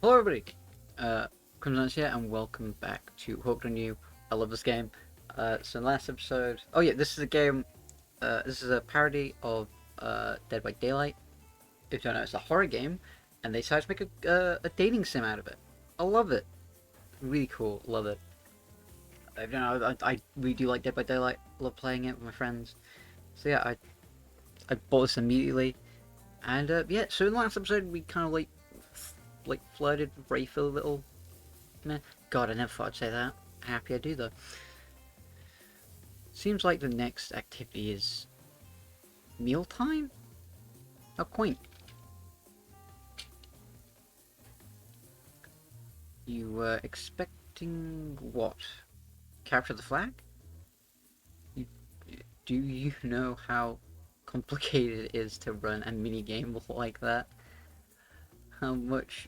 Hello everybody, Crimson here and welcome back to Hooked on You. I love this game. So in the last episode, oh yeah, this is a game, this is a parody of Dead by Daylight. If you don't know, it's a horror game, and they decided to make a dating sim out of it. I love it. Really cool, love it. You know, I really do like Dead by Daylight, love playing it with my friends. So yeah, I bought this immediately, and yeah, so in the last episode we kind of like flirted with Wraith a little. Meh. God, I never thought I'd say that. Happy I do though. Seems like the next activity is mealtime? How quaint. You were expecting what? Capture the flag? You, do you know how complicated it is to run a mini game like that? How much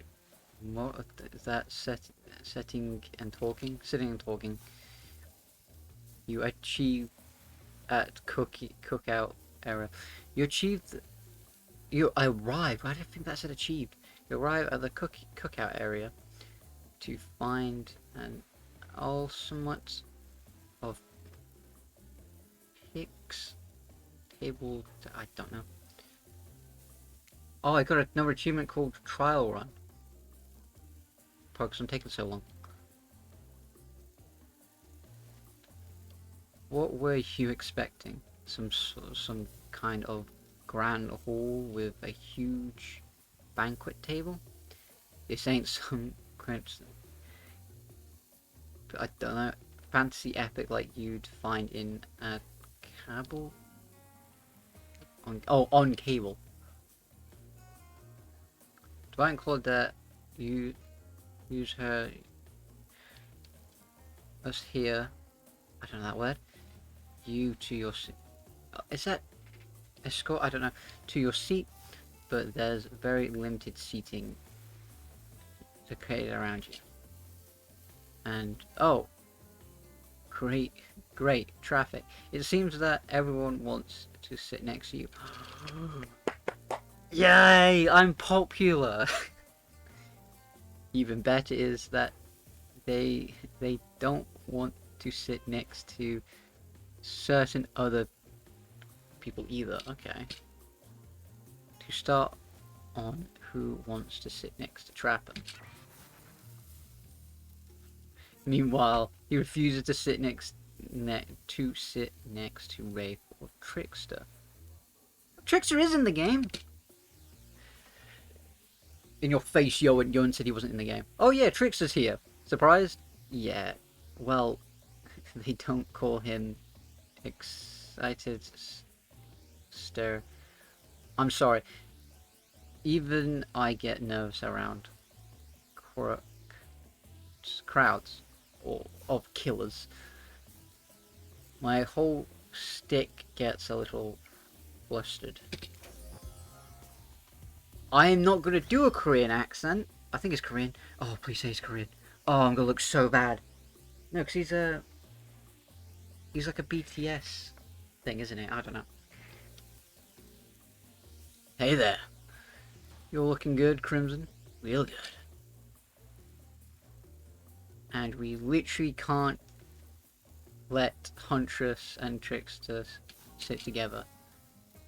more is that sitting and talking? You achieve at cookout era. You achieved. You arrive. I don't think that said achieved. You arrive at the cookout area to find an somewhat of picks table. I don't know. Oh, I got another achievement called Trial Run. Because I'm taking so long. What were you expecting? Some kind of grand hall with a huge banquet table? This ain't some I don't know, fantasy epic like you'd find in a cable on cable. Divine Claudette, you use her us here. I don't know that word. You to your is that escort? I don't know, to your seat, but there's very limited seating to create around you. And oh, great traffic. It seems that everyone wants to sit next to you. Yay! I'm popular. Even better is that they don't want to sit next to certain other people either. Okay. To start on, who wants to sit next to Trapper? Meanwhile, he refuses to sit next to Wraith or Trickster. Trickster is in the game. In your face, Yoan said he wasn't in the game. Oh yeah, Trickster's here. Surprised? Yeah. Well, they don't call him excited stare. I'm sorry. Even I get nervous around crowds of killers. My whole stick gets a little flustered. I am not gonna do a Korean accent. I think it's Korean. Oh, please say it's Korean. Oh, I'm gonna look so bad. No, because he's like a BTS thing, isn't it? I don't know. Hey there. You're looking good, Crimson. Real good. And we literally can't let Huntress and Trickster sit together.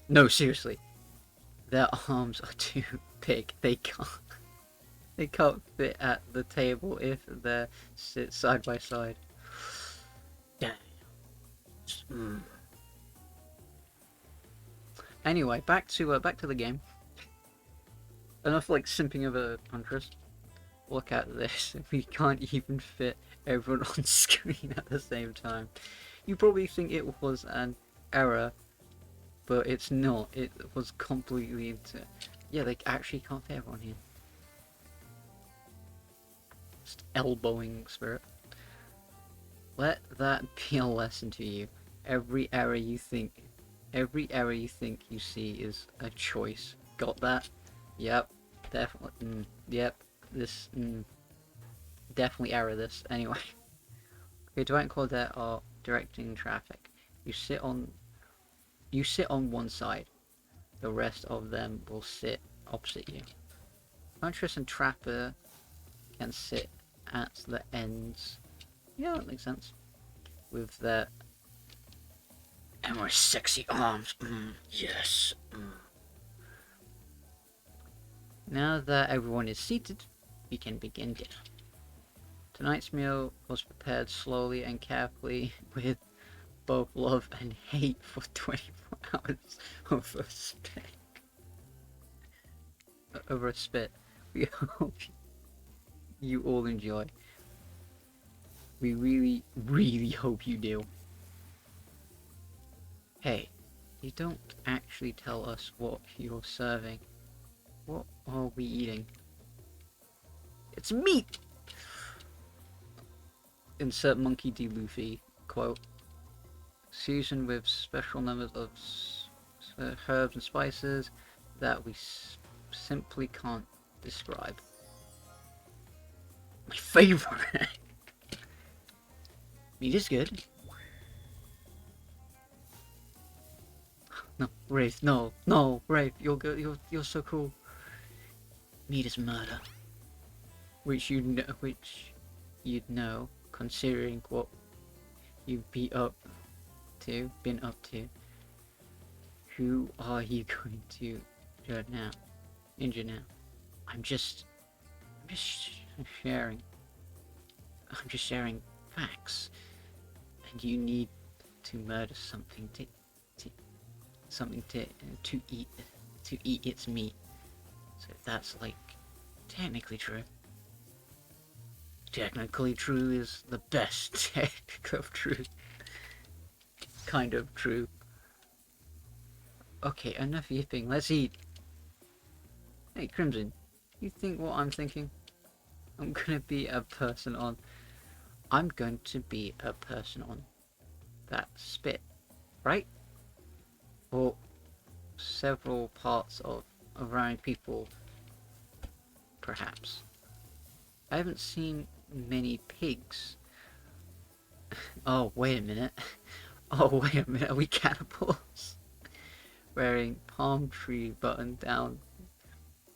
No, seriously. Their arms are too big. They can't fit at the table if they sit side by side. Damn. Anyway, back to the game. Enough like simping over Huntress. Look at this. We can't even fit everyone on screen at the same time. You probably think it was an error, but it's not. It was completely yeah, they actually can't fit everyone here. Just elbowing spirit. Let that be a lesson to you. Every error you think you see is a choice. Got that? Yep. Definitely. Yep. This. Definitely error this. Anyway. Okay, Dwight and Claudette are directing traffic. You sit on one side. The rest of them will sit opposite you. Huntress and Trapper can sit at the ends. Yeah, that makes sense. With their more sexy arms. Yes. Now that everyone is seated, we can begin dinner. Tonight's meal was prepared slowly and carefully with both love and hate for 24 hours over a spit. We hope you all enjoy. We really, really hope you do. Hey, you don't actually tell us what you're serving. What are we eating? It's meat! Insert Monkey D. Luffy quote. Seasoned with special numbers of herbs and spices that we simply can't describe. My favorite! Meat is good. No, Wraith, no, Wraith, you're good, you're so cool. Meat is murder. Which you'd know, considering what you've been up to. Who are you going to injure now? I'm just sharing. I'm just sharing facts, and you need to murder something to eat its meat. So that's like technically true. Technically true is the best of truth. Kind of true. Okay, enough yipping. Let's eat. Hey, Crimson, you think what I'm thinking? I'm going to be a person on that spit, right? For several parts of around people, perhaps. I haven't seen many pigs. Oh, wait a minute. Are we cannibals? Wearing palm tree button down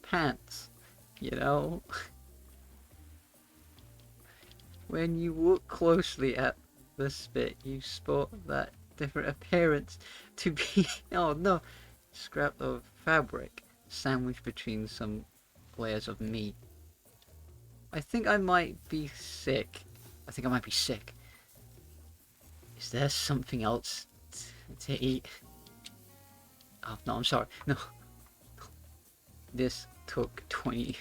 pants, you know? When you look closely at the spit, you spot that different appearance to be, oh no, scrap of fabric sandwiched between some layers of meat. I think I might be sick. Is there something else to eat? Oh, no, I'm sorry. No. This took 12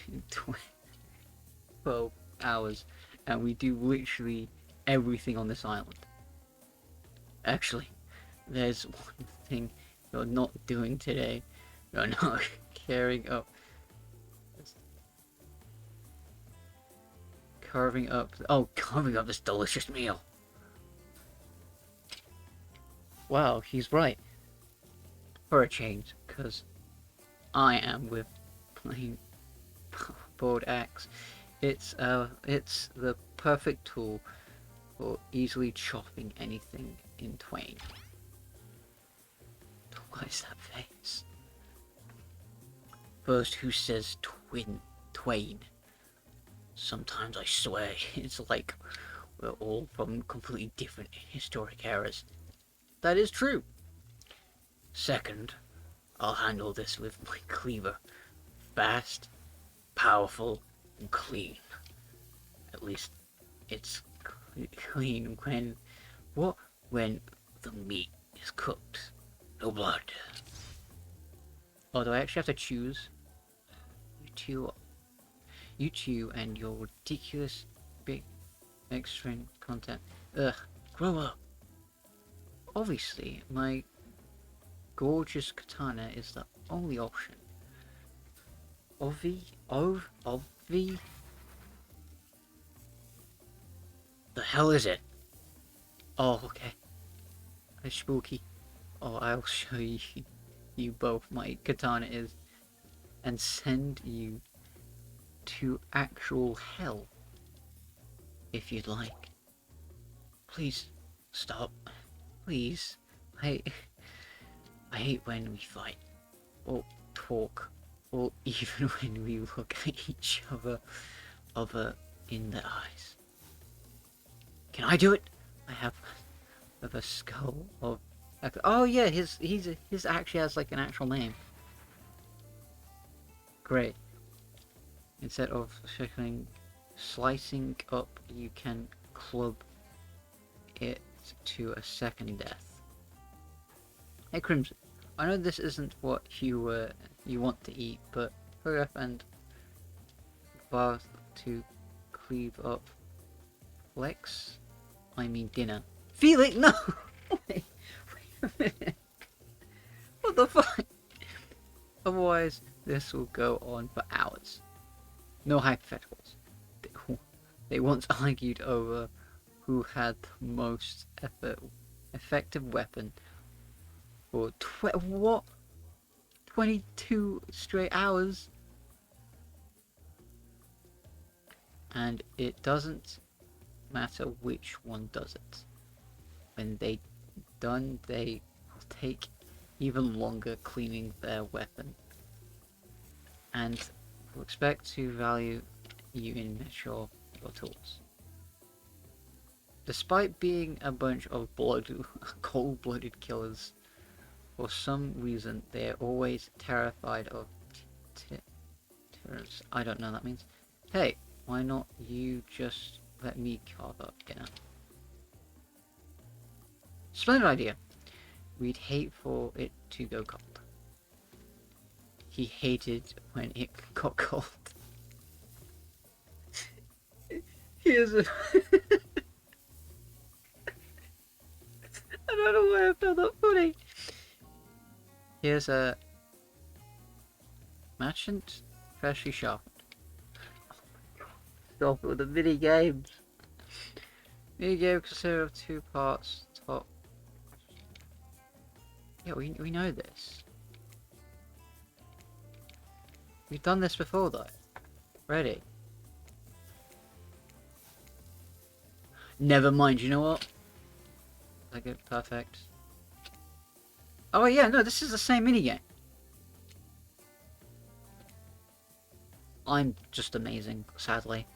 hours, and we do literally everything on this island. Actually, there's one thing you're not doing today. You're not carving up this delicious meal. Wow, he's right. For a change, because I am with plain board axe. It's the perfect tool for easily chopping anything in twain. What is that face? First, who says twain? Sometimes I swear it's like we're all from completely different historic eras. That is true. Second, I'll handle this with my cleaver. Fast, powerful, and clean. At least it's clean when the meat is cooked. No blood. Oh, do I actually have to choose? You two and your ridiculous big extra content. Ugh, grow up. Obviously, my gorgeous katana is the only option. Ovi? The hell is it? Oh, okay. It's spooky. Oh, I'll show you both my katana is, and send you to actual hell, if you'd like. Please, stop. Please. I hate when we fight, or talk, or even when we look at each other in the eyes. Can I do it? I have a skull of. Oh yeah, his actually has like an actual name. Great. Instead of slicing up, you can club it to a second death. Hey Crimson, I know this isn't what you want to eat, but hurry up and bar to cleave up. Flex? I mean dinner. Felix, no! Wait a minute. What the fuck? Otherwise, this will go on for hours. No hypotheticals. They once argued over who had the most effective weapon for 22 straight hours. And it doesn't matter which one does it. When they done, they will take even longer cleaning their weapon, and will expect to value you in mature your tools. Despite being a bunch of cold-blooded killers, for some reason they're always terrified of terrors. I don't know what that means. Hey, why not you just let me carve up dinner? Splendid idea. We'd hate for it to go cold. He hated when it got cold. Here's a... I don't know why I found that funny. Here's a... merchant, freshly sharpened. Oh my god. Stop it with the mini games. Mini game consists of 2 parts. Top. Yeah, we know this. We've done this before though. Ready? Never mind, you know what? Okay, perfect. Oh yeah, no, this is the same minigame. I'm just amazing, sadly.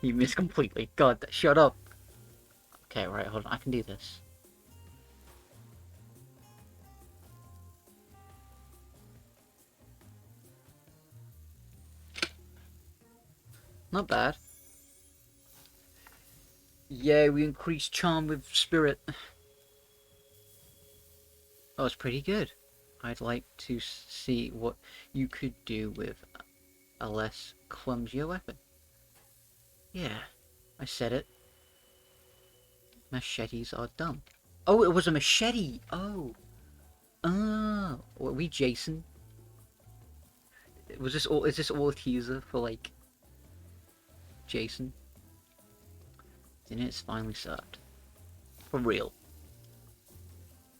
You missed completely. God, shut up. Okay, right, hold on, I can do this. Not bad. Yeah, we increased charm with spirit. That was pretty good. I'd like to see what you could do with a less clumsier weapon. Yeah, I said it. Machetes are dumb. Oh, it was a machete! Oh! Oh! Were we Jason? Was this all? Is this all a teaser for, like, Jason? Dinner is finally served. For real.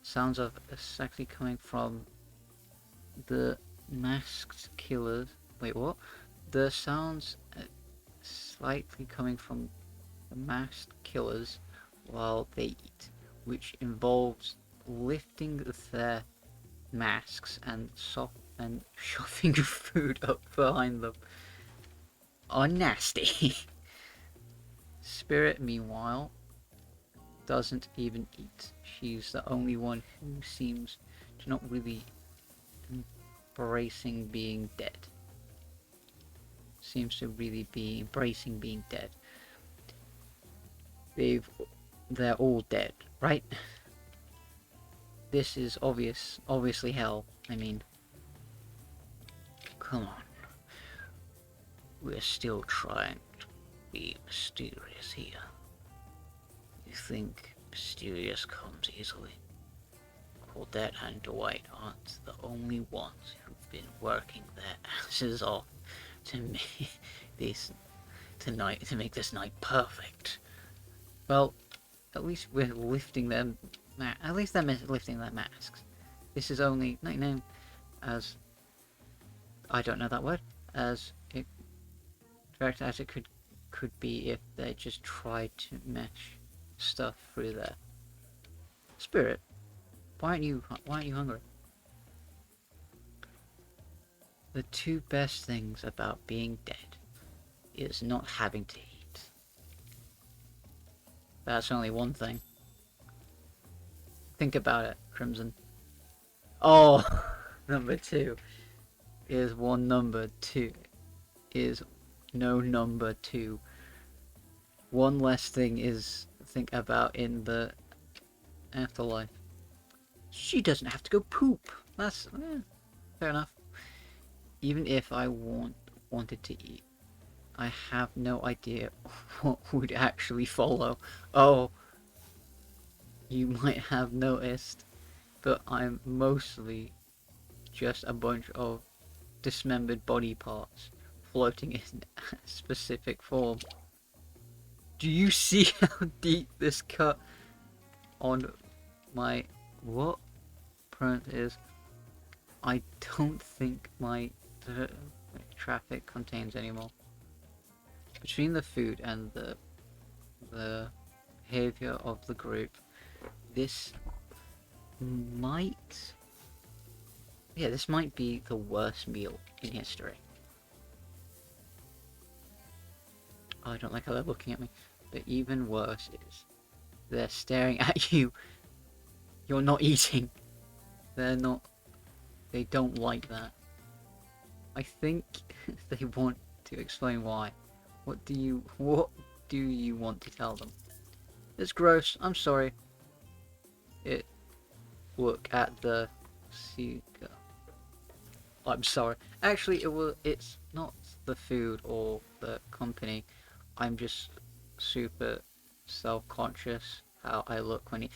Sounds of exactly coming from the masked killers. Wait, what? The sounds slightly coming from the masked killers while they eat, which involves lifting their masks and shoving food up behind them. Oh, nasty. Spirit, meanwhile, doesn't even eat. She's the only one who seems to not really embracing being dead. Seems to really be embracing being dead. They're all dead, right? This is obviously hell. I mean, come on. We're still trying to be mysterious here. You think mysterious comes easily? Claudette and Dwight aren't the only ones who've been working their asses off to make this night perfect. Well, at least we're lifting them. At least they're lifting their masks. This is only nicknamed as, I don't know that word, as it direct as it could be if they just tried to mesh stuff through there. Spirit, why aren't you hungry? The two best things about being dead is not having to eat. That's only one thing. Think about it, Crimson. Oh, number two is one number two is no number two. One less thing is think about in the afterlife. She doesn't have to go poop. That's fair enough. Even if I wanted to eat, I have no idea what would actually follow. Oh, you might have noticed, but I'm mostly just a bunch of dismembered body parts floating in a specific form. Do you see how deep this cut on my what print is? I don't think my traffic contains anymore. Between the food and the behavior of the group, this might this might be the worst meal in history. Oh, I don't like how they're looking at me. But even worse is they're staring at you. You're not eating. They don't like that. I think they want to explain why. What do you want to tell them? It's gross, I'm sorry. Look at the seeker. I'm sorry. Actually, it's not the food or the company. I'm just super self-conscious how I look when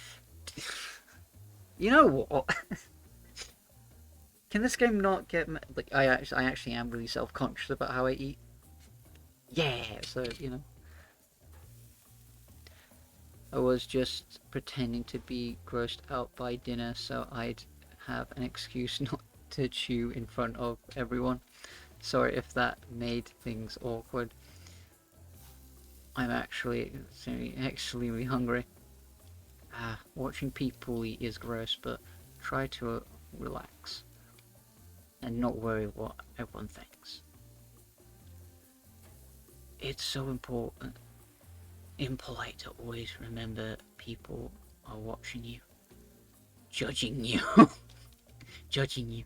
you know what? Can this game not get like I actually am really self-conscious about how I eat. Yeah, so you know. I was just pretending to be grossed out by dinner so I'd have an excuse not to chew in front of everyone. Sorry if that made things awkward. I'm actually extremely hungry. Watching people eat is gross, but try to relax and not worry what everyone thinks. It's so important, impolite to always remember people are watching you, judging you, judging you.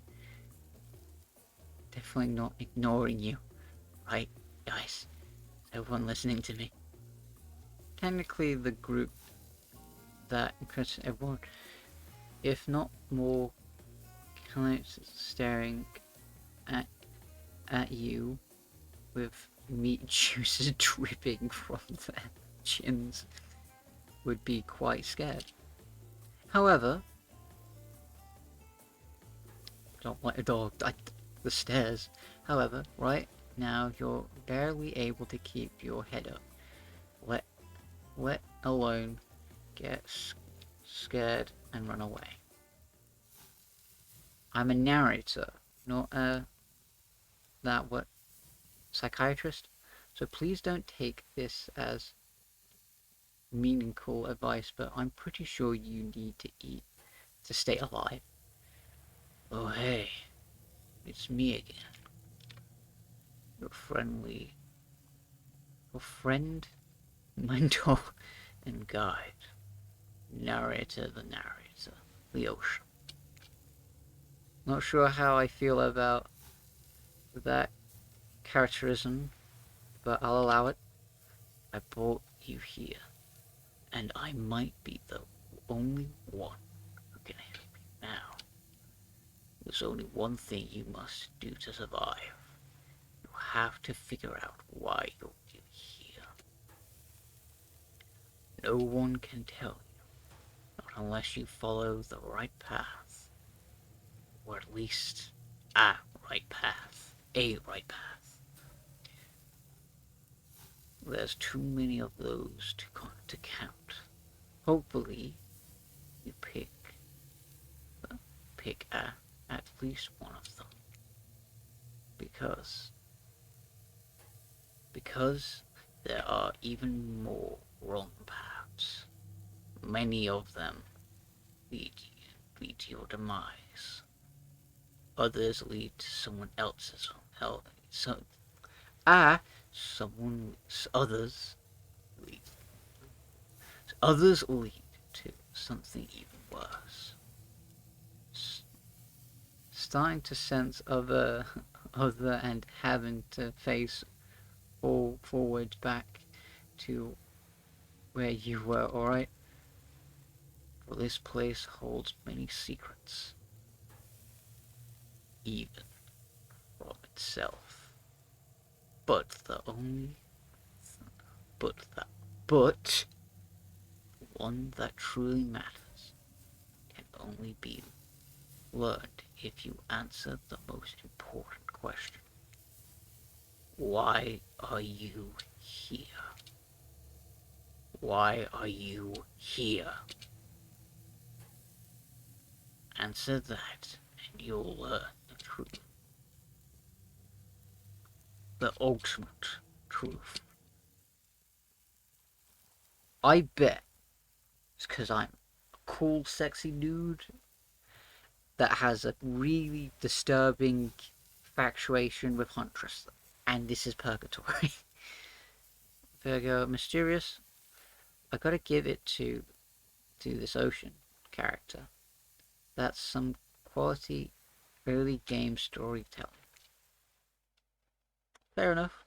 Definitely not ignoring you, right, guys? Everyone listening to me. Technically, the group that includes everyone, if not more, kind of staring at you with meat juices dripping from their chins, would be quite scared. However, don't like a dog. The stairs. However, right now you're barely able to keep your head up. Let alone get scared and run away. I'm a narrator, not a psychiatrist. So please don't take this as meaningful advice, but I'm pretty sure you need to eat to stay alive. Oh hey, it's me again. Your friend, mentor, and guide. Narrator the narrator. The ocean. Not sure how I feel about that characterism, but I'll allow it. I brought you here, and I might be the only one who can help you now. There's only one thing you must do to survive. You have to figure out why you're here. No one can tell you, not unless you follow the right path. Or at least a right path. A right path. There's too many of those to count. Hopefully, you pick at least one of them. Because there are even more wrong paths. Many of them lead to your demise. Others lead to someone else's hell. Someone others lead others lead to something even worse. Starting to sense other and having to face all forward back to where you were, alright? For this place holds many secrets, even from itself. But the only but that but one that truly matters can only be learned if you answer the most important question. Why are you here? Why are you here? Answer that, and you'll learn the truth. The ultimate truth. I bet it's because I'm a cool, sexy dude that has a really disturbing infatuation with Huntress. And this is purgatory. Virgo Mysterious. I gotta give it to this Ocean character. That's some quality early game storytelling. Fair enough.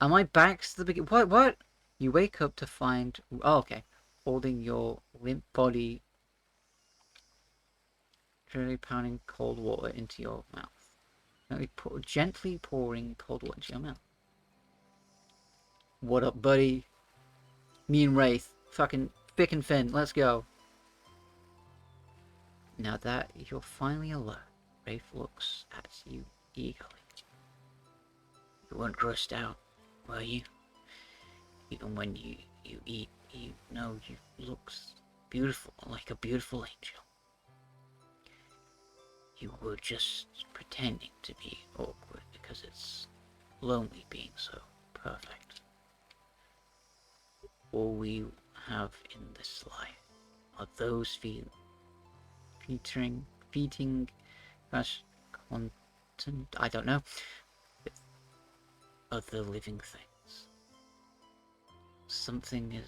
Am I back to the beginning? What? You wake up to find... Oh, okay. Holding your limp body, gently pounding cold water into your mouth. Gently pouring cold water into your mouth. What up, buddy? Me and Wraith. Fucking thick and thin. Let's go. Now that you're finally alert, Wraith looks at you eagerly. You weren't grossed out, were you? Even when you eat, you know you looks beautiful, like a beautiful angel. You were just pretending to be awkward because it's lonely being so perfect. All we have in this life are those feeding content, I don't know, with other living things. Something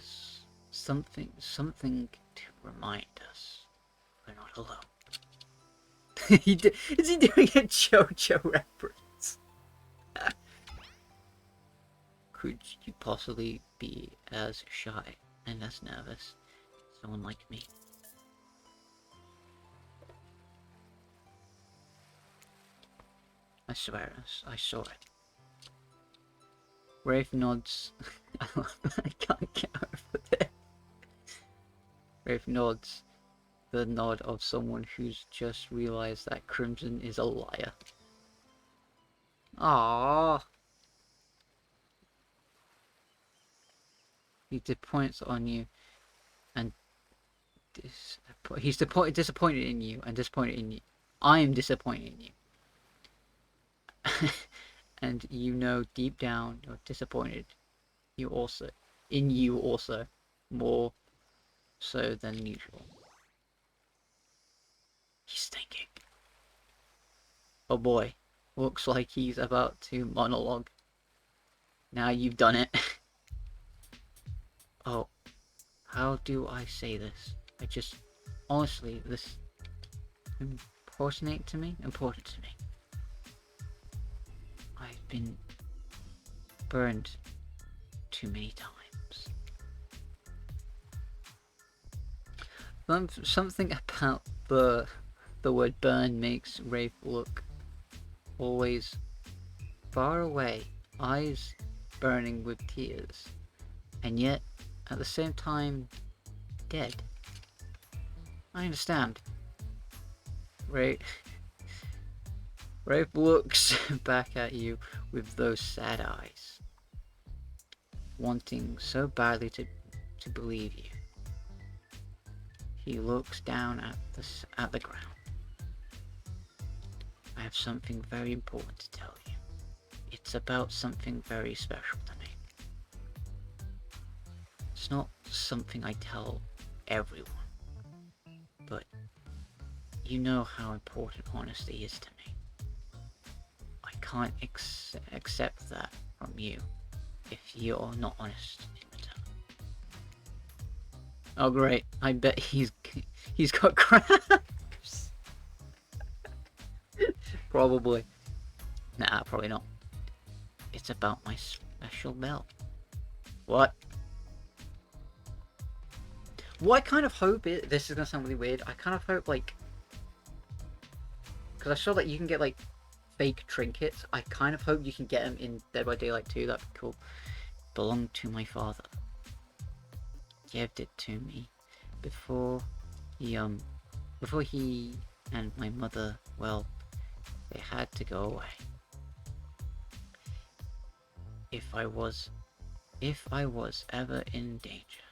to remind us we're not alone. Is he doing a JoJo reference? Could you possibly be as shy and as nervous as someone like me? I swear, I saw it. Wraith nods. I can't get over this. Wraith nods. The nod of someone who's just realized that Crimson is a liar. Aww. He disappoints on you, and he's disappointed in you, and disappointed in you. I am disappointed in you, and you know deep down you're disappointed. You also, more so than usual. He's thinking. Oh boy, looks like he's about to monologue. Now you've done it. Oh, how do I say this? Honestly, this important to me. I've been burned too many times. Something about the word burn makes Wraith look always far away, eyes burning with tears, and yet at the same time dead. I understand. Wraith looks back at you with those sad eyes, wanting so badly to believe you. He looks down at the ground. I have something very important to tell you. It's about something very special to me. It's not something I tell everyone, but You know how important honesty is to me. I can't accept that from you if you're not honest in return. Oh great, I bet he's got crabs. Probably. Nah, probably not. It's about my special belt. What? What I kind of hope is, this is gonna sound really weird, I kind of hope, like, because I saw that you can get, like, fake trinkets. I kind of hope you can get them in Dead by Daylight 2, that'd be cool. Belonged to my father. Gave it to me before he and my mother, well, they had to go away. If I was ever in danger,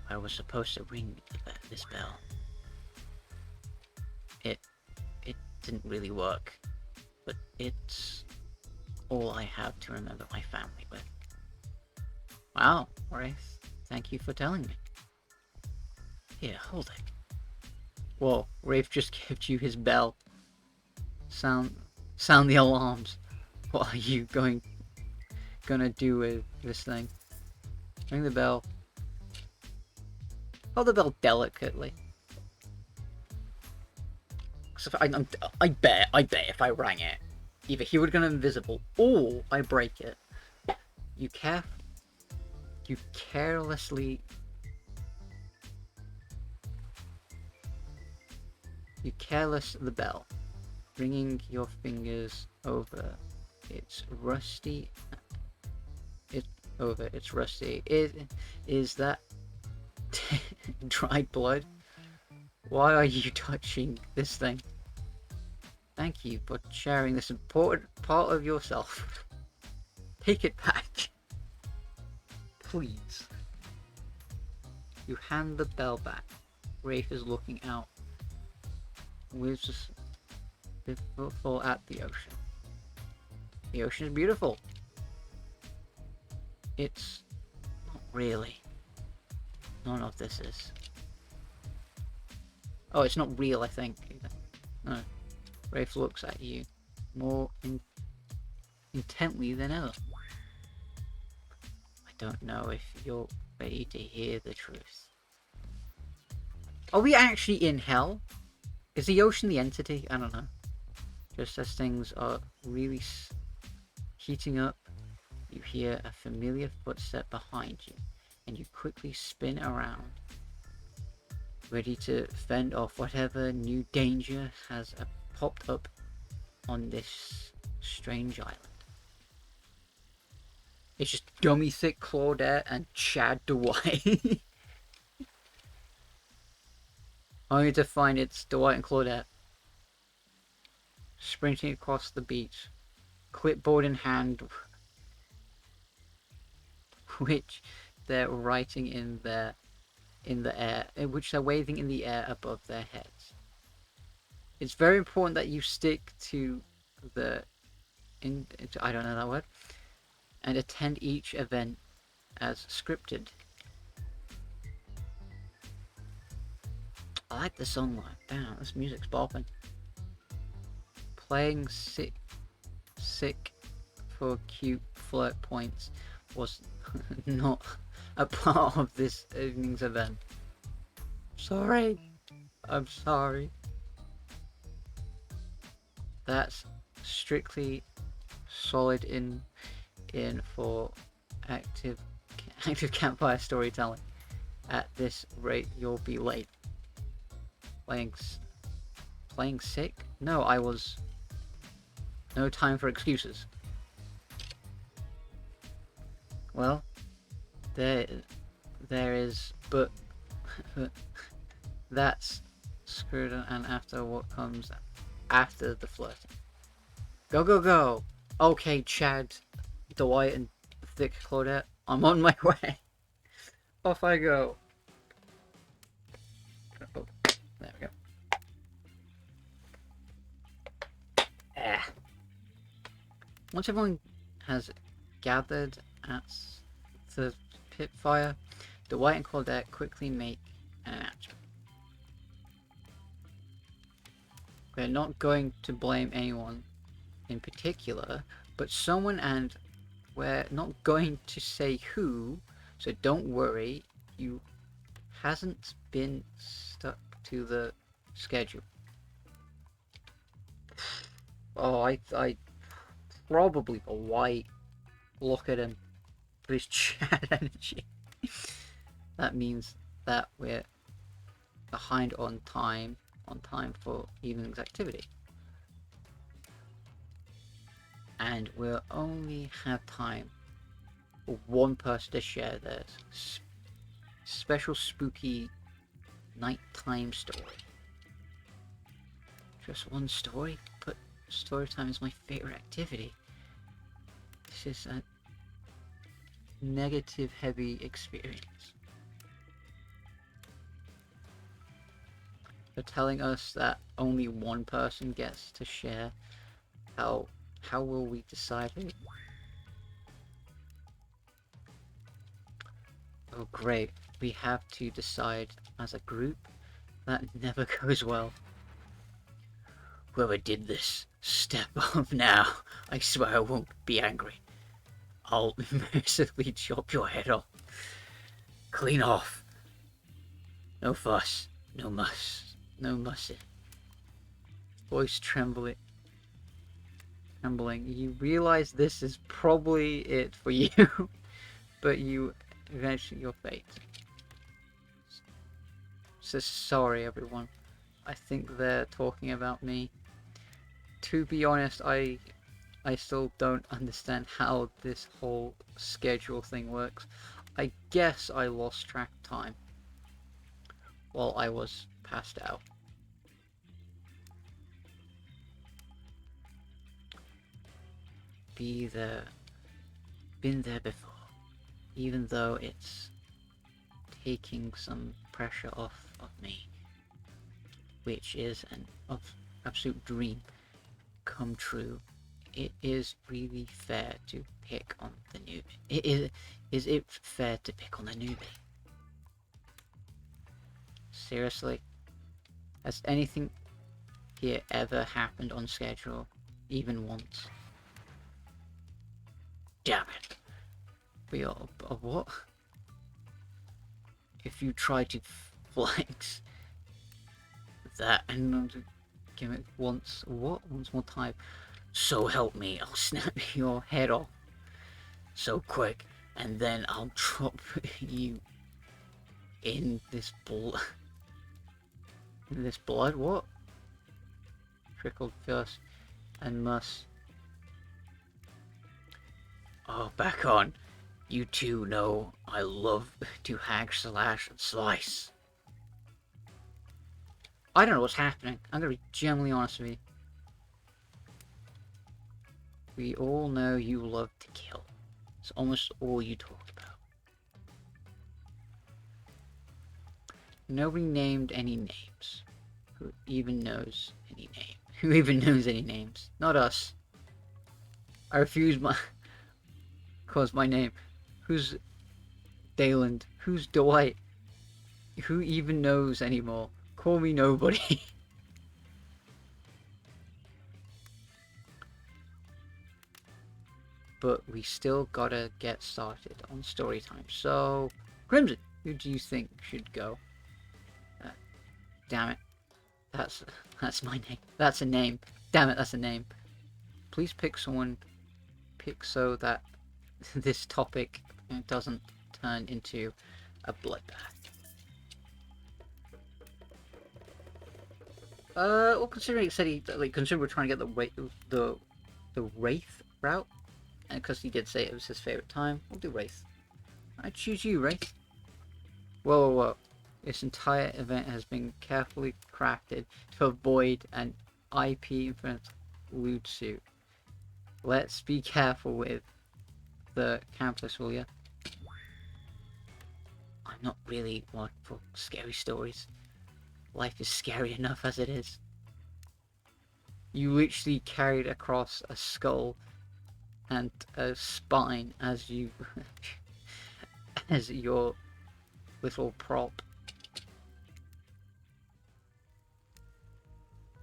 I was supposed to ring this bell. It didn't really work, but it's all I have to remember my family with. Wow, Wraith, thank you for telling me. Here, hold it. Whoa, Wraith just gave you his bell. Sound the alarms. What are you gonna do with this thing? Ring the bell. Hold the bell delicately. I bet if I rang it, either he would go invisible or I break it. You carelessly the bell, ringing your fingers over its rusty. Is that dried blood? Why are you touching this thing? Thank you for sharing this important part of yourself. Take it back. Please. You hand the bell back. Wraith is looking out wistful at the ocean. The ocean is beautiful. It's not really. None of this is. Oh, it's not real, I think. No. Wraith looks at you more intently than ever. I don't know if you're ready to hear the truth. Are we actually in hell? Is the ocean the entity? I don't know. Just as things are really heating up, you hear a familiar footstep behind you, and you quickly spin around, ready to fend off whatever new danger has popped up on this strange island. It's just dummy thick Claudette and Chad Dwight. Only to find it's Dwight and Claudette sprinting across the beach, clipboard in hand, which they're writing in the air, which they're waving in the air above their heads. It's very important that you stick to I don't know that word, and attend each event as scripted. I like the song line. Damn, this music's bopping. Playing sick for cute flirt points was not a part of this evening's event. Sorry. I'm sorry. That's strictly solid in for active campfire storytelling. At this rate, you'll be late. Playing sick? No, I was. No time for excuses. Well, there is, but that's screwed. And after what comes after the flirting? Go go go! Okay, Chad, Dwight, and thick Claudette, I'm on my way. Off I go. Oh, there we go. Once everyone has gathered at the pit fire, Dwight and Claudette quickly make an announcement. We're not going to blame anyone in particular, but someone, and we're not going to say who, so don't worry, you hasn't been stuck to the schedule. Oh, I probably a white look at him for his chat energy. That means that we're behind on time for evening's activity. And we'll only have time for one person to share their special spooky nighttime story. Just one story? But story time is my favorite activity. This is a negative heavy experience. They're telling us that only one person gets to share. How will we decide who? Oh great, we have to decide as a group? That never goes well. Whoever did this, step up now. I swear I won't be angry. I'll mercifully chop your head off. Clean off. No fuss, no muss, no mussing. Voice trembling. You realize this is probably it for you, but you eventually your fate. So sorry everyone. I think they're talking about me. To be honest, I still don't understand how this whole schedule thing works. I guess I lost track of time while I was passed out. Been there before, even though it's taking some pressure off of me, which is an absolute dream come true. It is really fair to pick on the newbie. Is it fair to pick on the newbie? Seriously? Has anything here ever happened on schedule, even once? Damn it. We are what? If you try to flex that and give it once more time, so help me, I'll snap your head off so quick, and then I'll drop you in this blood. In this blood? What? Trickled first and must. Oh, back on. You two know I love to hack, slash, and slice. I don't know what's happening. I'm gonna be genuinely honest with you. We all know you love to kill. It's almost all you talk about. Nobody named any names. Who even knows any name? Who even knows any names? Not us. I refuse cause my name. Who's Dayland? Who's Dwight? Who even knows anymore? Call me nobody. But we still gotta get started on story time. So, Crimson, who do you think should go? Damn it. That's my name. That's a name. Damn it, that's a name. Please pick someone. Pick so that this topic doesn't turn into a bloodbath. Well, considering it said considering we're trying to get the wraith route, and because he did say it was his favorite time, we'll do wraith. I choose you, wraith. Whoa, whoa, whoa! This entire event has been carefully crafted to avoid an IP infringement loot suit. Let's be careful with the campus, will ya? I'm not really one for scary stories. Life is scary enough as it is. You literally carried across a skull and a spine as you as your little prop.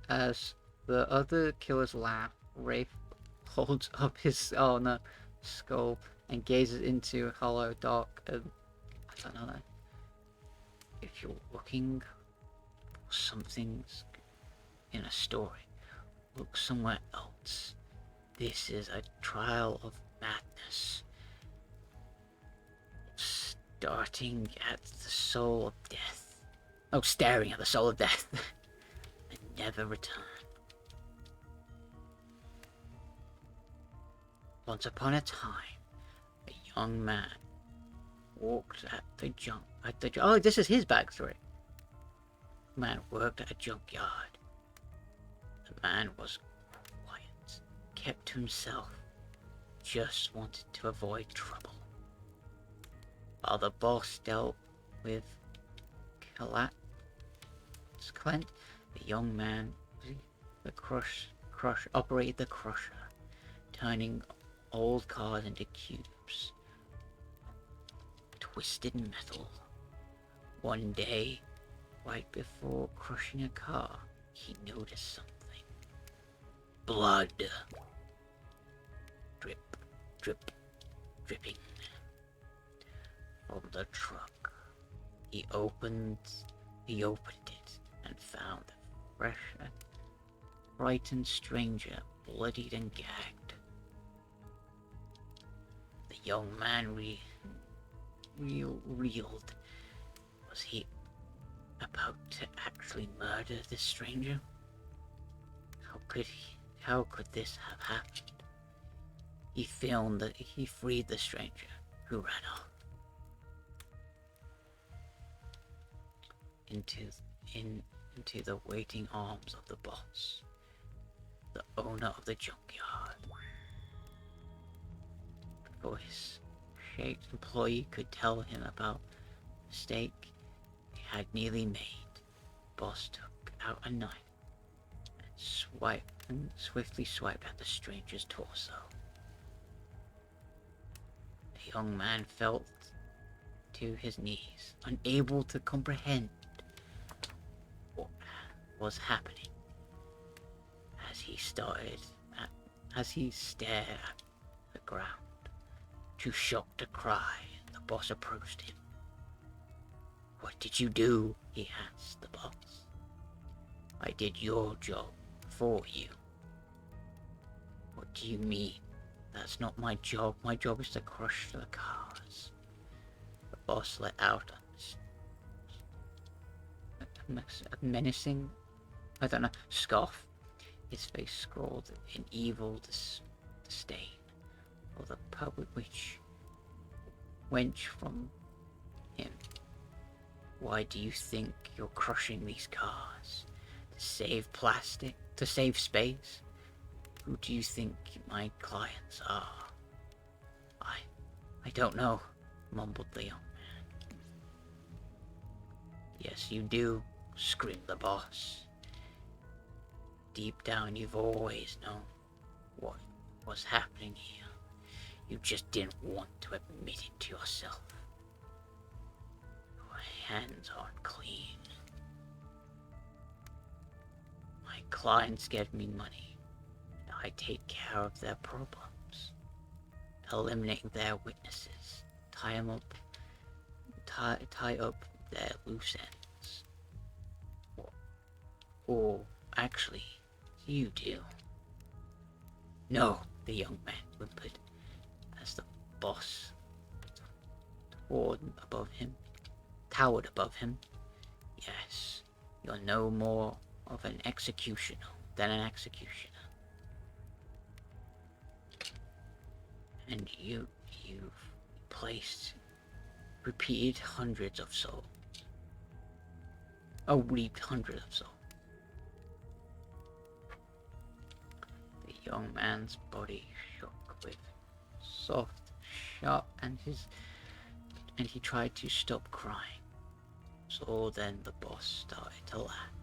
As The other killers laugh. Wraith holds up his skull and gazes into hollow, dark, I don't know. If you're looking for something in a story, look somewhere else. This is a trial of madness, starting at the soul of death. Oh, staring at the soul of death, and never return. Once upon a time, a young man walked at the oh, this is his backstory. The man worked at a junkyard. The man was quiet, kept to himself, just wanted to avoid trouble. While the boss dealt with Clint, the young man operated the crusher, turning old cars into cubes, twisted metal. One day, right before crushing a car, he noticed something. Blood. Drip, drip, dripping from the truck. He opened it and found a fresh and frightened stranger, bloodied and gagged. The young man reeled. Was he about to actually murder this stranger? How could this have happened? He filmed that he freed the stranger, who ran off into the waiting arms of the boss, the owner of the junkyard. Before his shaped employee could tell him about the mistake he had nearly made, the boss took out a knife and swiftly swiped at the stranger's torso. The young man fell to his knees, unable to comprehend what was happening. As he stared at the ground, too shocked to cry, the boss approached him. "What did you do?" he asked the boss. "I did your job for you." "What do you mean? That's not my job. My job is to crush the cars." The boss let out a menacing, scoff. His face scrawled in evil disdain for the public which wench from him. "Why do you think you're crushing these cars? To save plastic? To save space? Who do you think my clients are?" I don't know," mumbled the young man. "Yes, you do," screamed the boss. "Deep down, you've always known what was happening here. You just didn't want to admit it to yourself. Your hands aren't clean. My clients give me money. I take care of their problems, eliminate their witnesses, tie up their loose ends. Or actually, you do." "No," the young man whimpered as the boss towered above him. "Yes, you're no more of an executioner than an executioner. And you've repeated hundreds of souls. Oh, reaped hundreds of souls." The young man's body shook with soft, sharp, and he tried to stop crying. So then the boss started to laugh.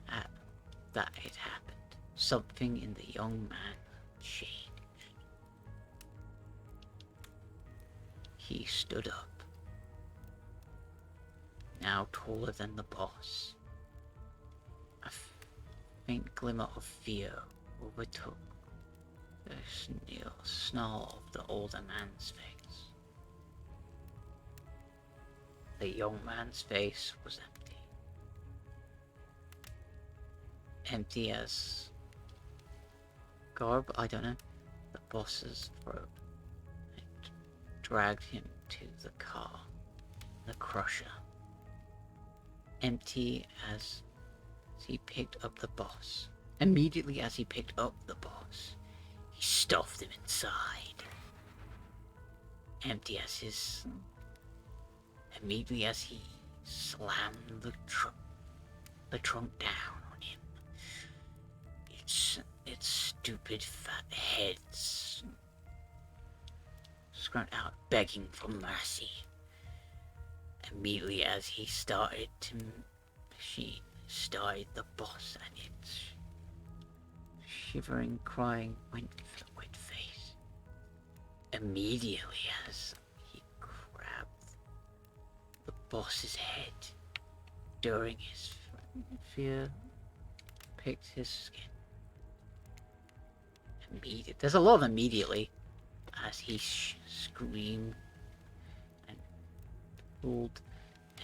At that it happened. Something in the young man changed. He stood up, now taller than the boss. faint glimmer of fear overtook the snarl of the older man's face. The young man's face was empty. Empty as garb, I don't know, the boss's throat. It dragged him to the car, the crusher. Empty as he picked up the boss. Immediately as he picked up the boss, he stuffed him inside. Empty as his... Immediately as he slammed the trunk down on him, its stupid fat head scrunched out, begging for mercy. Immediately as he started the boss, and its shivering, crying, went face. Immediately as he grabbed the boss's head, during his fear, picked his skin. There's a lot of immediately, as he screamed and pulled.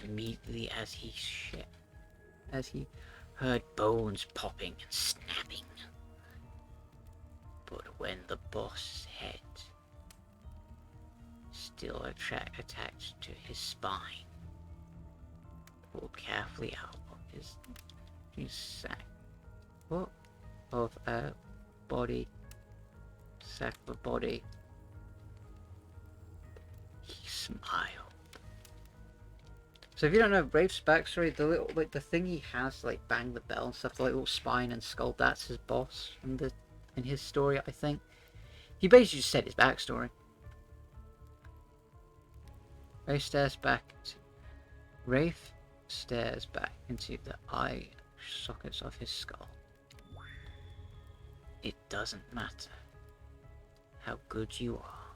Immediately as he heard bones popping and snapping. But when the boss's head, still attached to his spine, pulled carefully out of his sack of a body, he smiled. So if you don't know Wraith's backstory, the little the thing he has, like bang the bell and stuff, the little spine and skull, that's his boss in his story, I think. He basically just said his backstory. Wraith stares back into the eye sockets of his skull. It doesn't matter how good you are,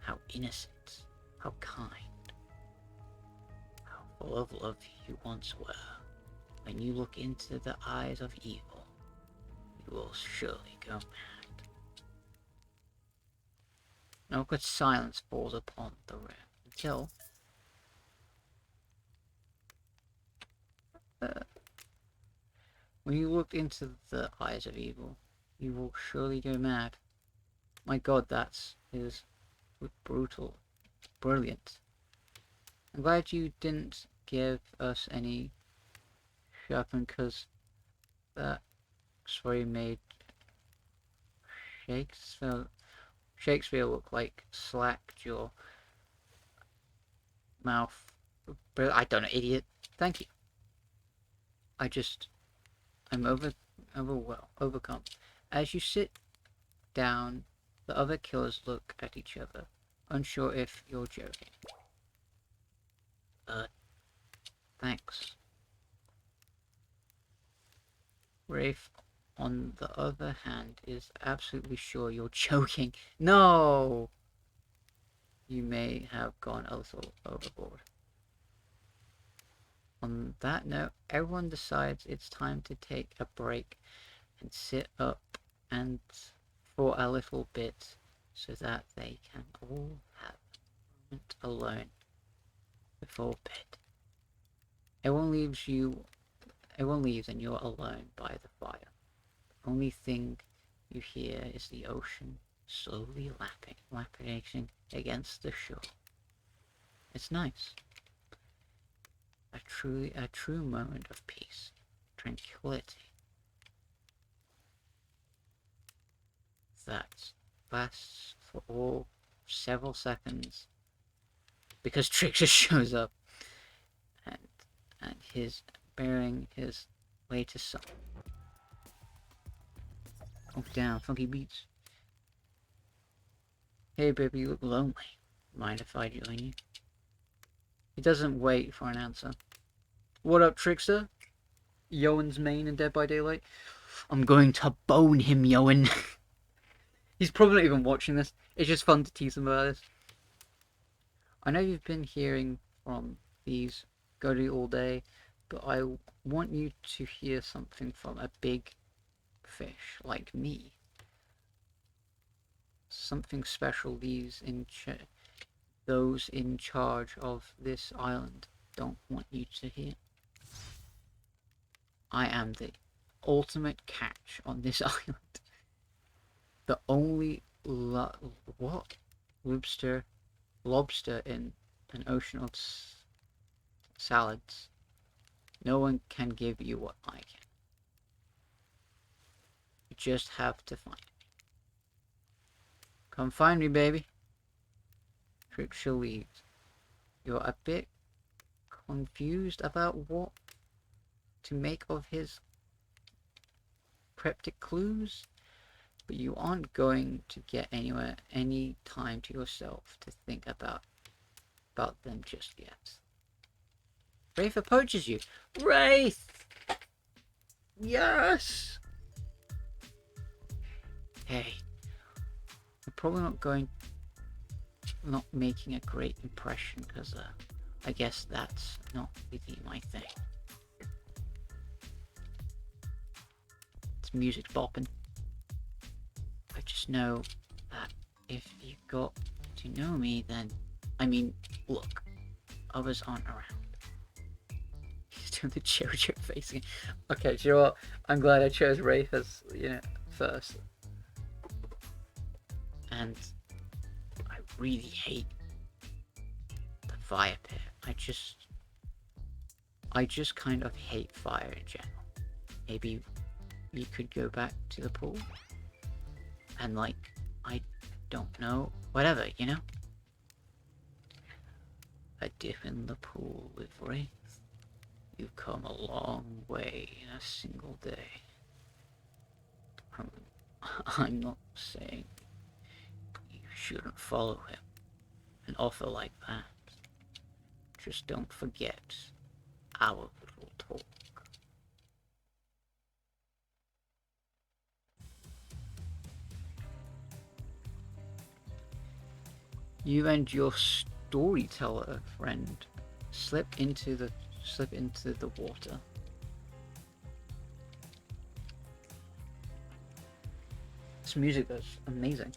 how innocent, how kind, how full of love you once were. When you look into the eyes of evil, you will surely go mad. An awkward silence falls upon the room until when you look into the eyes of evil, you will surely go mad. My god, that is brutal. Brilliant. I'm glad you didn't give us any sharpen, because that story made Shakespeare look like slacked your mouth. But I don't know, idiot. Thank you. I'm overcome. As you sit down, the other killers look at each other, unsure if you're joking. Thanks. Wraith, on the other hand, is absolutely sure you're joking. No! You may have gone a little overboard. On that note, everyone decides it's time to take a break and sit up and for a little bit so that they can all have a moment alone before bed. Everyone leaves and you're alone by the fire. The only thing you hear is the ocean slowly lapping against the shore. It's nice. A true moment of peace, tranquility. That lasts for several seconds, because Trick just shows up and he's bearing his latest song. Oh down, funky beats. Hey baby, you look lonely. Mind if I join you? He doesn't wait for an answer. What up, Trickster? Yoan's main in Dead by Daylight. I'm going to bone him, Yoan. He's probably not even watching this. It's just fun to tease him about this. I know you've been hearing from these Go all day, but I want you to hear something from a big fish like me. Something special those in charge of this island don't want you to hear. I am the ultimate catch on this island. The only lobster in an ocean of salads. No one can give you what I can. You just have to find me. Come find me, baby. Tricksha leaves. You're a bit confused about what to make of his cryptic clues, but you aren't going to get anywhere any time to yourself to think about them just yet. Wraith approaches you. Wraith! Yes! Hey, I'm probably not making a great impression because I guess that's not really my thing. It's music's bopping. I just know that if you got to know me, then look, others aren't around. He's doing the JoJo face again. Okay, do you know what? I'm glad I chose Wraith as, first. And I really hate the fire pit. I just kind of hate fire in general. Maybe you could go back to the pool and I don't know, whatever, A dip in the pool with Wraith. You've come a long way in a single day. I'm not saying you shouldn't follow him. An offer like that. Just don't forget our little talk. You and your storyteller friend slip into the water. This music is amazing.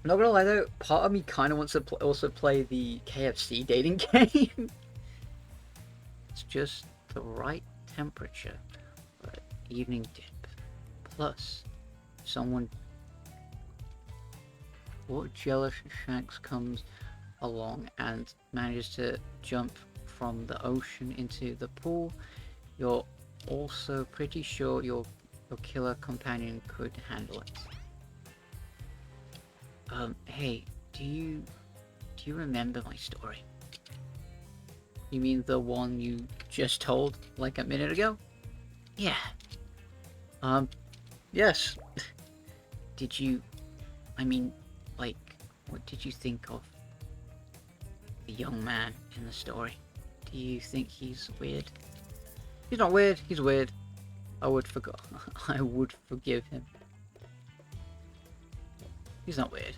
I'm not gonna lie though, part of me kind of wants to also play the KFC dating game. It's just the right temperature for an evening dip. Plus, what jealous Shanks comes along and manages to jump from the ocean into the pool, you're also pretty sure your killer companion could handle it. Hey, do you remember my story? You mean the one you just told like a minute ago? Yeah. Yes. Did you, what did you think of the young man in the story? Do you think he's weird? He's not weird, he's weird. I would forgive him. He's not weird.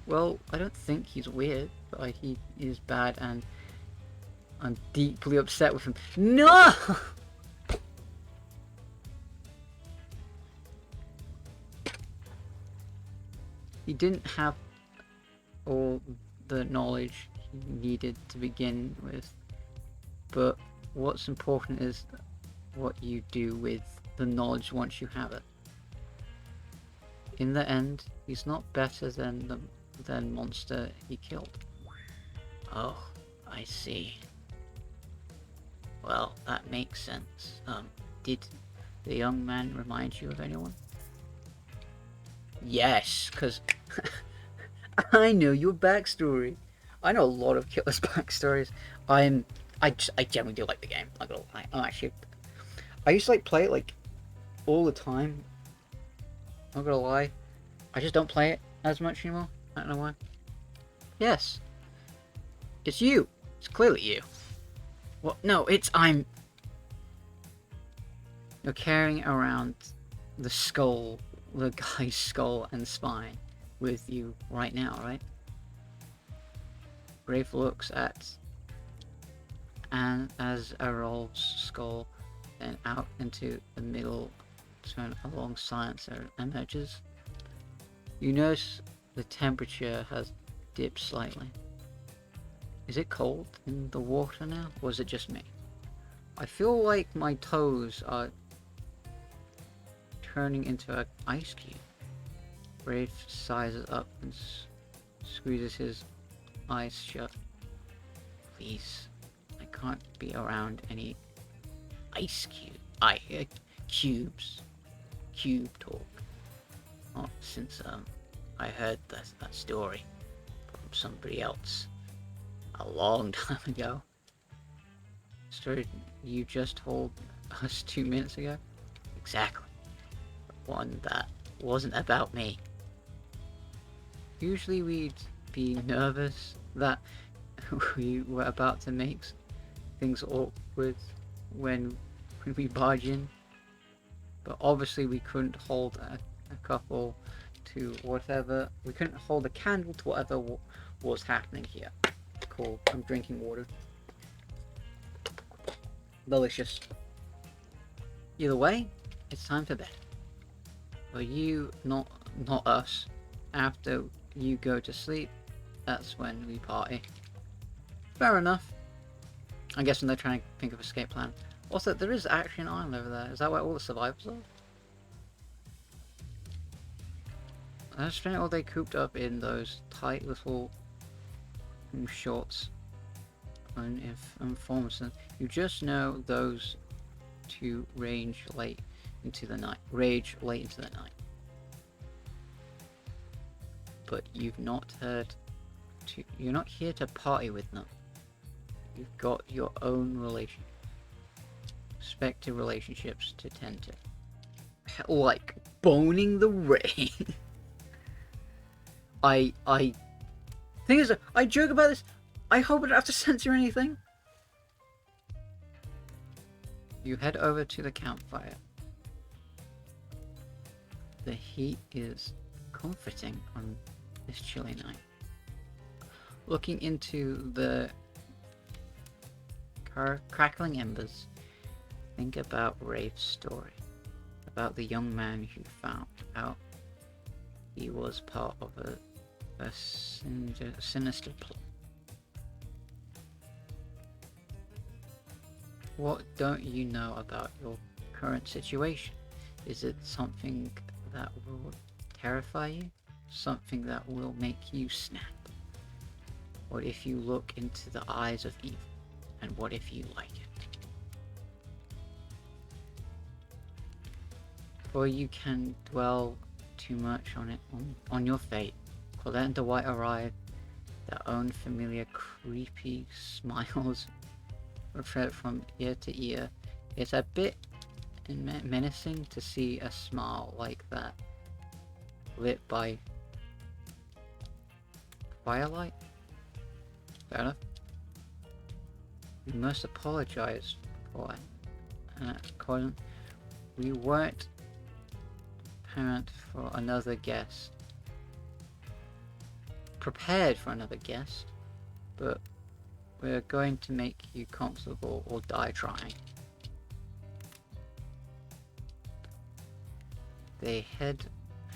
Well, I don't think he's weird, but he is bad and I'm deeply upset with him. No! He didn't have all the knowledge he needed to begin with, but what's important is what you do with the knowledge once you have it. In the end, he's not better than the monster he killed. Oh, I see. Well, that makes sense. Did the young man remind you of anyone? Yes, because I know your backstory. I know a lot of killers' backstories. I generally do like the game. I'm not gonna lie. I used to play it all the time. I'm not gonna lie. I just don't play it as much anymore. I don't know why. Yes. It's you. It's clearly you. Well, no, You're carrying around the skull, the guy's skull and spine with you right now, right? Wraith looks at and as Errol's skull, then out into the middle, turn along silencer emerges. You notice the temperature has dipped slightly. Is it cold in the water now, or is it just me? I feel like my toes are turning into an ice cube. Wraith sizes up and squeezes his eyes shut. Please, I can't be around any ice cubes. Cube talk. Not since I heard that story from somebody else a long time ago. Story you just told us 2 minutes ago? Exactly. One that wasn't about me. Usually we'd be nervous that we were about to make things awkward when we barge in, but obviously we couldn't hold a couple to whatever. We couldn't hold a candle to whatever was happening here. Cool. I'm drinking water. Delicious. Either way, it's time for bed. Well, you, not us. After you go to sleep, that's when we party. Fair enough. I guess when they're trying to think of an escape plan. Also, there is actually an island over there. Is that where all the survivors are? That's strange. All they cooped up in those tight little shorts. And if informants, you just know those to rage late into the night. But you've not heard to. You're not here to party with them. You've got your own relationship. Expected relationships to tend to. Like boning the wraith. Thing is, I joke about this. I hope I don't have to censor anything. You head over to the campfire. The heat is comforting on this chilly night. Looking into the crackling embers, think about Rafe's story. About the young man who found out he was part of a sinister plot. What don't you know about your current situation? Is it something that will terrify you? Something that will make you snap? What if you look into the eyes of evil? And what if you like it? Or you can dwell too much on it, on your fate. Colette and Dwight arrive, their own familiar creepy smiles reflect from ear to ear. It's a bit menacing to see a smile like that lit by firelight. Fair enough. We must apologize for Colin. We weren't prepared for another guest, but we're going to make you comfortable or die trying. They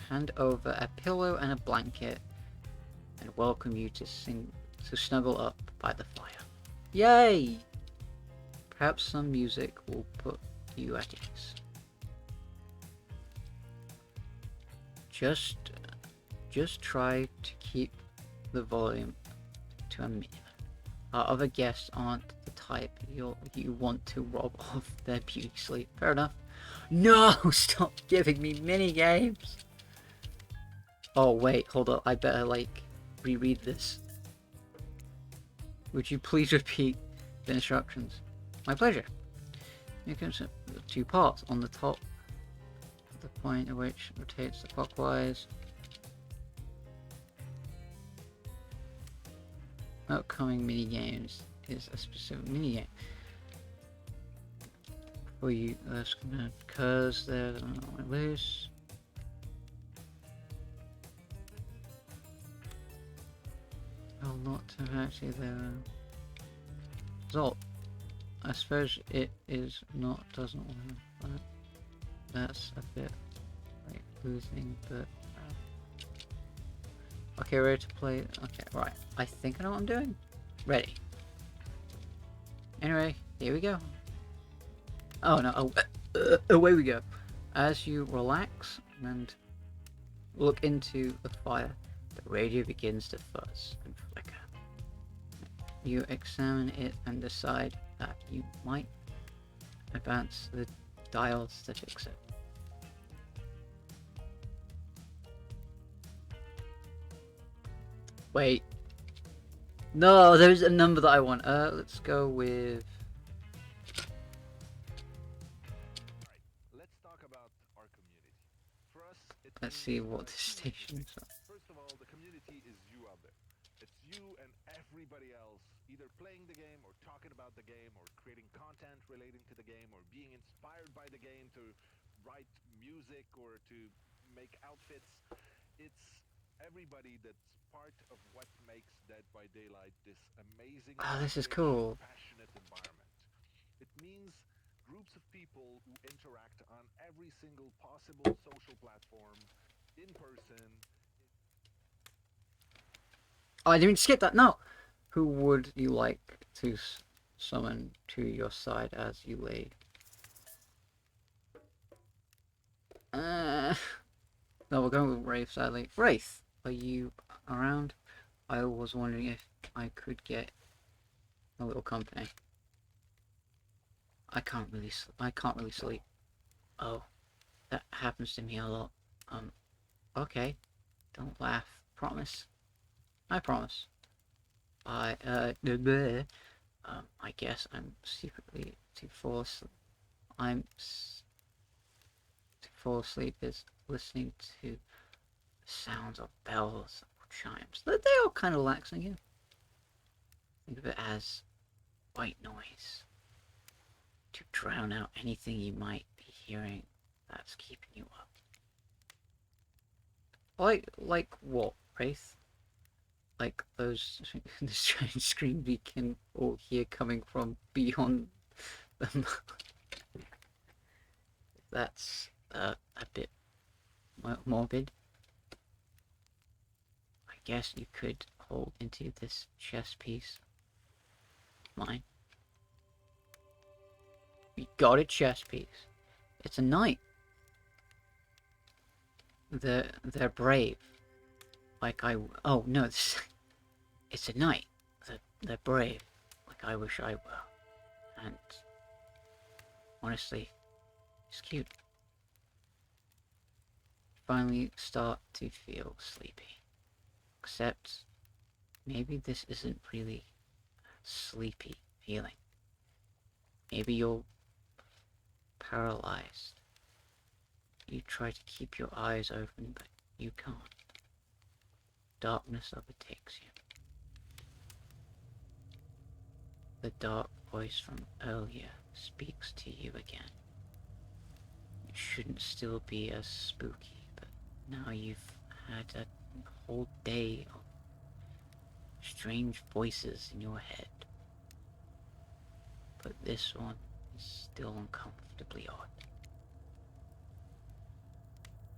hand over a pillow and a blanket and welcome you to snuggle up by the fire. Yay! Perhaps some music will put you at ease. Just try to keep the volume to a minimum. Our other guests aren't the type you want to rob of their beauty sleep. Fair enough. No! Stop giving me mini games! Oh wait, hold up. I better reread this. Would you please repeat the instructions? My pleasure. You can set 2 parts on the top, the point at which rotates the clockwise. Upcoming mini games is a specific mini game for you. That's gonna cause they're not loose. Well, not to actually the result. I suppose it is not, doesn't want to, but that's a bit like losing, but okay, ready to play. Okay, right. I think I know what I'm doing. Ready. Anyway, here we go. Oh no, away we go. As you relax and look into the fire, the radio begins to fuzz and flicker. You examine it and decide that you might advance the dials to fix it. Wait. No, there's a number that I want. Let's go with... Let's talk about our community. For us, it Let's means see what this two main station is. things. First of all, the community is you out there. It's you and everybody else either playing the game or talking about the game or creating content relating to the game or being inspired by the game to write music or to make outfits. It's everybody that's part of what makes Dead by Daylight this amazingly Oh, this is rich and cool. passionate environment. It means groups of people who interact on every single possible social platform, in person. Oh, I didn't skip that. No. Who would you like to summon to your side as you lay? No, we're going with Wraith, sadly. Wraith, are you around? I was wondering if I could get a little company. I can't really sleep. Oh, that happens to me a lot. Okay. Don't laugh. Promise. I promise. Bleh. I guess I'm secretly to fall asleep. To fall asleep is listening to the sounds of bells or chimes. They all kind of relaxing you. Think of it as white noise to drown out anything you might be hearing that's keeping you up. Like what, Wraith? Like those the strange screams we can all hear coming from beyond the That's a bit morbid. I guess you could hold into this chess piece of mine. We got a chess piece. It's a knight. They're brave. Like I... Oh, no, it's a knight. They're brave. Like I wish I were. And honestly, it's cute. Finally start to feel sleepy. Except maybe this isn't really a sleepy feeling. Maybe you're paralyzed. You try to keep your eyes open, but you can't. Darkness overtakes you. The dark voice from earlier speaks to you again. It shouldn't still be as spooky, but now you've had a whole day of strange voices in your head. But this one is still uncomfortably odd.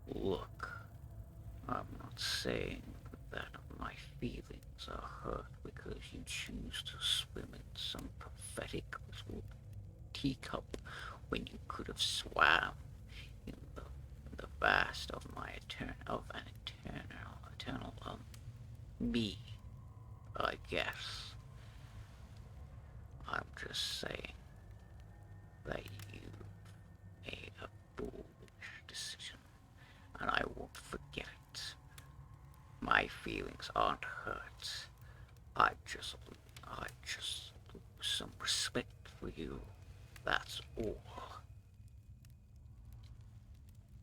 Look, I'm not saying that my feelings are hurt because you choose to swim in some pathetic little teacup when you could have swam in the vast of eternal me. I guess I'm just saying that you made a foolish decision, and I won't forget it. My feelings aren't hurt. I just lose some respect for you. That's all.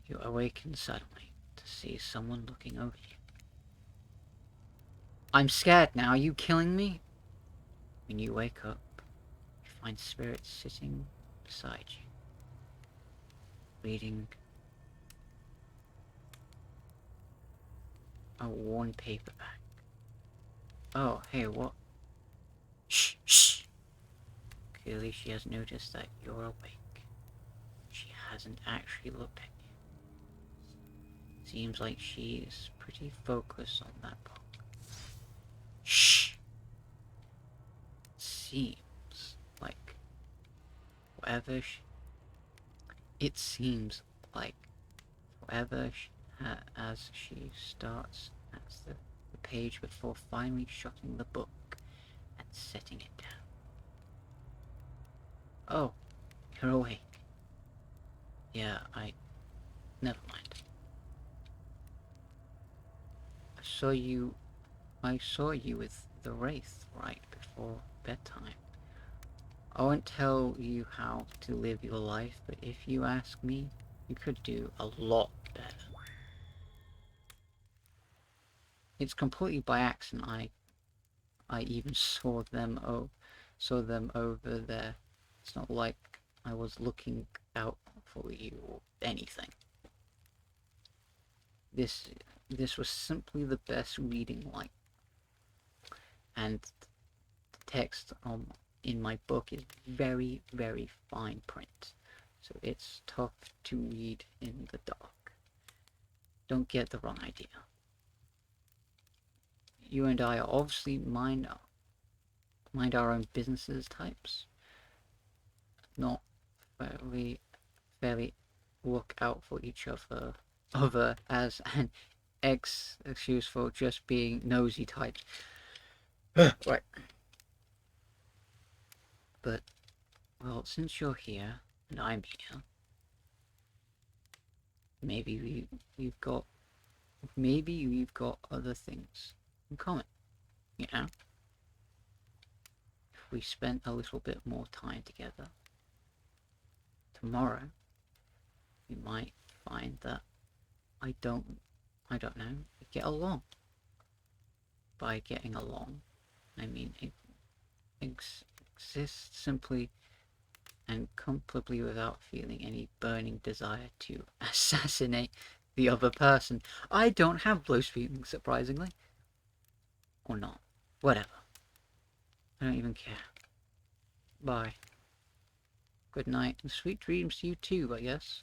You awaken suddenly to see someone looking over you. I'm scared now. Are you killing me? When you wake up, you find spirits sitting beside you, reading a worn paperback. Oh, hey, what? Shh, shh. Clearly she has noticed that you're awake. She hasn't actually looked at you. Seems like she's pretty focused on that book. Shh! Seems like whatever she... It seems like whatever she, as she starts at the page before finally shutting the book and setting it down. Oh, you're awake. Yeah, never mind. I saw you with the wraith right before bedtime. I won't tell you how to live your life, but if you ask me, you could do a lot better. It's completely by accident I even saw them over there. It's not like I was looking out for you or anything. This was simply the best reading light, and the text in my book is very, very fine print, so it's tough to read in the dark. Don't get the wrong idea. You and I are obviously mind our own businesses types, not fairly look out for each other as an excuse for just being nosy types. Right. But, well, since you're here and I'm here, maybe we've got other things in common, you know? If we spent a little bit more time together, tomorrow, we might find that I don't know, we get along. By getting along, I mean exist simply and comfortably without feeling any burning desire to assassinate the other person. I don't have those feelings, surprisingly. Or not. Whatever. I don't even care. Bye. Good night, and sweet dreams to you too, I guess.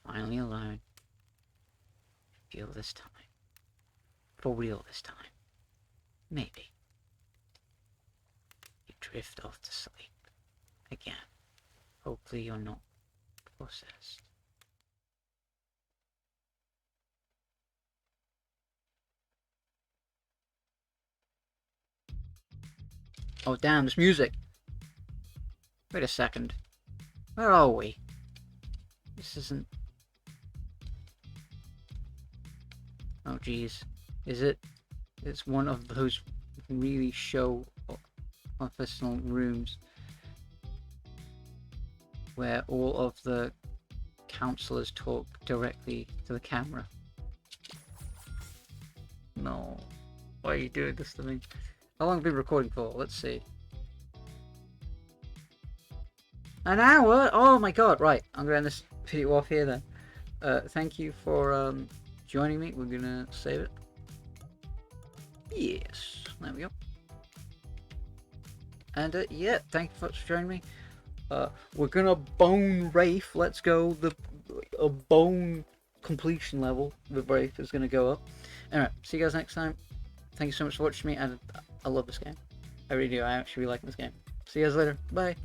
Finally alone. Feel this time. For real this time. Maybe. You drift off to sleep. Again. Hopefully you're not possessed. Oh damn, this music! Wait a second. Where are we? This isn't... Oh geez. Is it? It's one of those really show official rooms where all of the counselors talk directly to the camera. No. Why are you doing this to me? How long have we been recording for? Let's see. An hour? Oh my god, right. I'm gonna end this video off here then. Thank you for joining me. We're gonna save it. Yes. There we go. And yeah, thank you for joining me. We're gonna bone wraith. Let's go. A bone completion level with wraith is gonna go up. Anyway, see you guys next time. Thank you so much for watching me, and I love this game. I really do. I actually like this game. See you guys later. Bye.